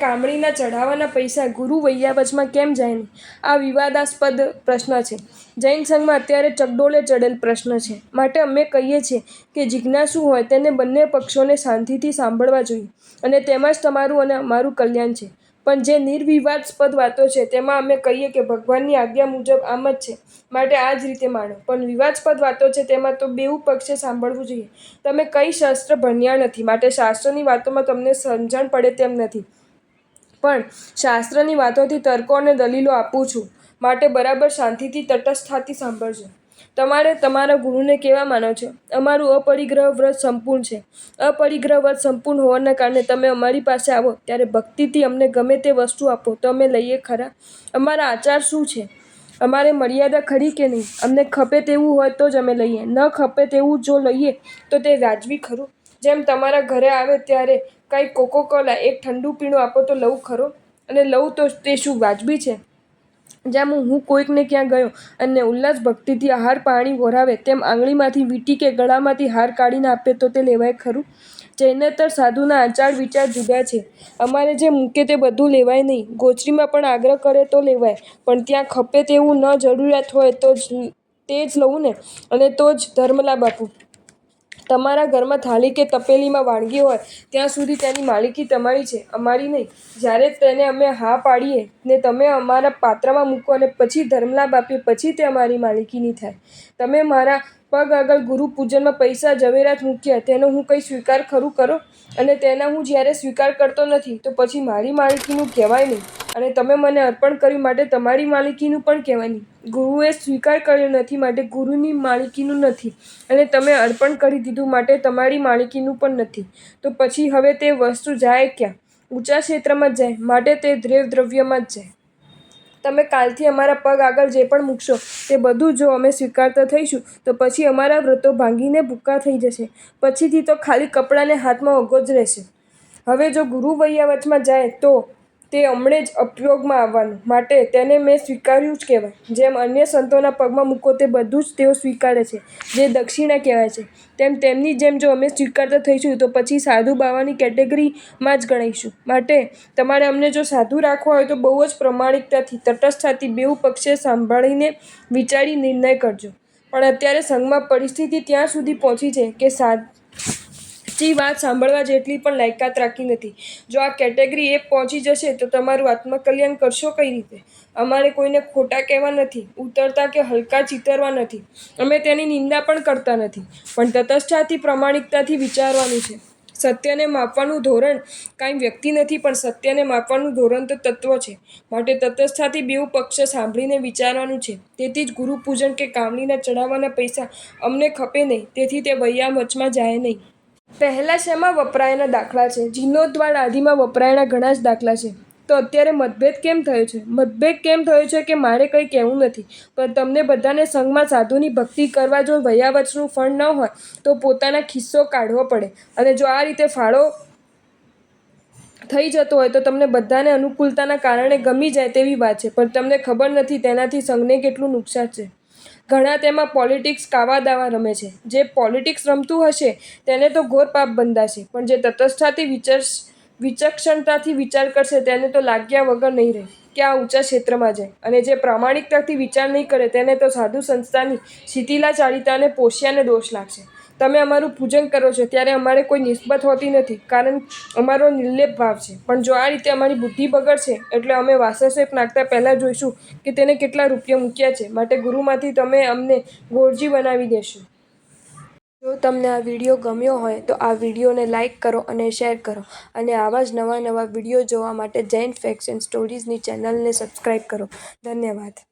કામળીના ચઢાવાના પૈસા ગુરુ વૈયાવચમાં કેમ જાય નહીં? આ વિવાદાસ્પદ પ્રશ્ન છે. જૈન સંઘમાં અત્યારે ચકડોળે ચડેલ પ્રશ્ન છે. માટે અમે કહીએ છીએ કે જિજ્ઞાસુ હોય તેને બંને પક્ષોને શાંતિથી સાંભળવા જોઈએ અને તેમાં જ તમારું અને અમારું કલ્યાણ છે. પણ જે નિર્વિવાદાસ્પદ વાતો છે તેમાં અમે કહીએ કે ભગવાનની આજ્ઞા મુજબ આમ જ છે, માટે આ જ રીતે માનો. પણ વિવાદાસ્પદ વાતો છે તેમાં તો બેઉ પક્ષે સાંભળવું જોઈએ. તમે કંઈ શાસ્ત્ર ભણ્યા નથી, માટે શાસ્ત્રની વાતોમાં તમને સમજણ પડે તેમ નથી. પણ શાસ્ત્રની વાતોથી તર્કો અને દલીલો આપું છું, માટે બરાબર શાંતિથી તટસ્થતાથી સાંભળજો. તમારે તમારા ગુરુને કેવા માનો છો? અમારું અપરિગ્રહ વ્રત સંપૂર્ણ છે. અપરિગ્રહ વ્રત સંપૂર્ણ હોવાના કારણે તમે અમારી પાસે આવો ત્યારે ભક્તિથી અમને ગમે તે વસ્તુ આપો તો અમે લઈએ ખરા? અમારા આચાર શું છે? અમારે મર્યાદા ખરી કે નહીં? અમને ખપે તેવું હોય તો જ અમે લઈએ, ન ખપે તેવું જો લઈએ તો તે વ્યાજબી ખરું? જેમ તમારા ઘરે આવે ત્યારે કંઈ કોકોકોલા એક ઠંડુ પીણું આપો તો લઉં ખરો? અને લઉં તો તે શું વ્યાજબી છે? જેમ હું કોઈકને ક્યાં ગયો અને ઉલ્લાસ ભક્તિથી આહાર પાણી વહોરાવે તેમ આંગળીમાંથી વીંટી કે ગળામાંથી હાર કાઢીને આપે તો તે લેવાય ખરું? જૈનેતર સાધુના આચાર વિચાર જુદા છે. અમારે જે મૂકે તે બધું લેવાય નહીં. ગોચરીમાં પણ આગ્રહ કરે તો લેવાય, પણ ત્યાં ખપે તેવું ન જરૂરિયાત હોય તો તે જ લઉં ને, અને તો જ ધર્મલાભ આપું. તમારા ઘરમાં થાળી કે તપેલીમાં વાનગી હોય ત્યાં સુધી તેની માલિકી તમારી છે, અમારી નહીં. જ્યારે તેને અમે હા પાડીએ ને તમે અમારા પાત્રમાં મૂકો અને પછી ધર્મલાભ આપીએ પછી તે અમારી માલિકીની થાય. તમે મારા પગ આગળ ગુરુ પૂજનમાં પૈસા ઝવેરાત મૂક્યા તેનો હું કંઈ સ્વીકાર ખરું કરો? અને તેના હું જ્યારે સ્વીકાર કરતો નથી તો પછી મારી માલિકીનું કહેવાય નહીં, અને તમે મને અર્પણ કર્યું માટે તમારી માલિકીનું પણ કહેવાય નહીં. ગુરુએ સ્વીકાર કર્યો નથી માટે ગુરુની માલિકીનું નથી, અને તમે અર્પણ કરી દીધું માટે તમારી માલિકીનું પણ નથી. તો પછી હવે તે વસ્તુ જાય ક્યાં? ઊંચા ક્ષેત્રમાં જ જાય, માટે તે દ્રવ્યમાં જ જાય. તમે કાલથી અમારા પગ આગળ જે પણ મૂકશો તે બધું જો અમે સ્વીકારતા થઈશું તો પછી અમારા વ્રતો ભાંગીને ભૂક્કા થઈ જશે. પછીથી તો ખાલી કપડાને હાથમાં ઓઘો જ રહેશે. હવે જો ગુરુ વૈયાવચમાં જાય તો તે હમણે જ ઉપયોગમાં આવવાનું, માટે તેને મેં સ્વીકાર્યું જ કહેવાય. જેમ અન્ય સંતોના પગમાં મૂકો તે બધું જ તેઓ સ્વીકારે છે, જે દક્ષિણા કહેવાય છે, તેમ તેમની જેમ જો અમે સ્વીકારતા થઈશું તો પછી સાધુ બાવાની કેટેગરીમાં જ ગણાઈશું. માટે તમારે અમને જો સાધુ રાખવા હોય તો બહુ જ પ્રમાણિકતાથી, તટસ્થતાથી બેઉ પક્ષે સાંભળીને વિચારી નિર્ણય કરજો. પણ અત્યારે સંઘમાં પરિસ્થિતિ ત્યાં સુધી પહોંચી છે કે સાચી વાત સાંભળવા જેટલી પણ લાયકાત રાખી નથી. જો આ કેટેગરી એ પહોંચી જશે તો તમારું આત્મકલ્યાણ કરશો કઈ રીતે? અમારે કોઈને ખોટા કહેવા નથી, ઉતરતા કે હલકા ચિતરવા નથી. અમે તેની નિંદા પણ કરતા નથી, પણ તટસ્થતાથી પ્રમાણિકતાથી વિચારવાનું છે. સત્યને માપવાનું ધોરણ કાંઈ વ્યક્તિ નથી, પણ સત્યને માપવાનું ધોરણ તો તત્વ છે. માટે તટસ્થતાથી બેઉ પક્ષે સાંભળીને વિચારવાનું છે. તેથી જ ગુરુ પૂજન કે કામળીના ચઢાવાના પૈસા અમને ખપે નહીં, તેથી તે વૈયાવચમાં જાય નહીં. પહેલાં શેમાં વપરાયાના દાખલા છે? જીર્ણોદ્ધાર આદિમાં વપરાયાના ઘણા જ દાખલા છે. તો અત્યારે મતભેદ કેમ થયો છે? મતભેદ કેમ થયો છે કે મારે કંઈ કહેવું નથી, પણ તમને બધાને સંઘમાં સાધુની ભક્તિ કરવા જો વૈયાવચનું ફળ ન હોય તો પોતાના ખિસ્સો કાઢવો પડે. અને જો આ રીતે ફાળો થઈ જતો હોય તો તમને બધાને અનુકૂળતાના કારણે ગમી જાય તેવી વાત છે, પણ તમને ખબર નથી તેનાથી સંઘને કેટલું નુકસાન છે. ઘણા તેમાં પોલિટિક્સ કાવા દાવા રમે છે. જે પોલિટિક્સ રમતું હશે તેને તો ઘોર પાપ બંધાશે, પણ જે તટસ્થતાથી વિચક્ષણતાથી વિચાર કરશે તેને તો લાગ્યા વગર નહીં રહે કે આ ઊંચા ક્ષેત્રમાં જાય. અને જે પ્રામાણિકતાથી વિચાર નહીં કરે તેને તો સાધુ સંસ્થાની શિથિલાચારિતાને પોષ્યાને દોષ લાગશે. તમે અમારું પૂજન કરો છો ત્યારે અમારે કોઈ નિસ્બત હોતી નથી, કારણ અમારો નિર્લેપ ભાવ છે. પણ જો આ રીતે અમારી બુદ્ધિ બગડશે એટલે અમે વાસેપ નાખતા પહેલાં જોઈશું કે તેને કેટલા રૂપિયા મૂક્યા છે. માટે ગુરુમાંથી તમે અમને ગોળજી બનાવી દેશો. જો તમને આ વિડીયો ગમ્યો હોય તો આ વિડીયોને લાઇક કરો અને શેર કરો, અને આવા જ નવા વિડીયો જોવા માટે જૈન ફેક્ટ્સ એન્ડ સ્ટોરીઝની ચેનલને સબસ્ક્રાઈબ કરો. ધન્યવાદ.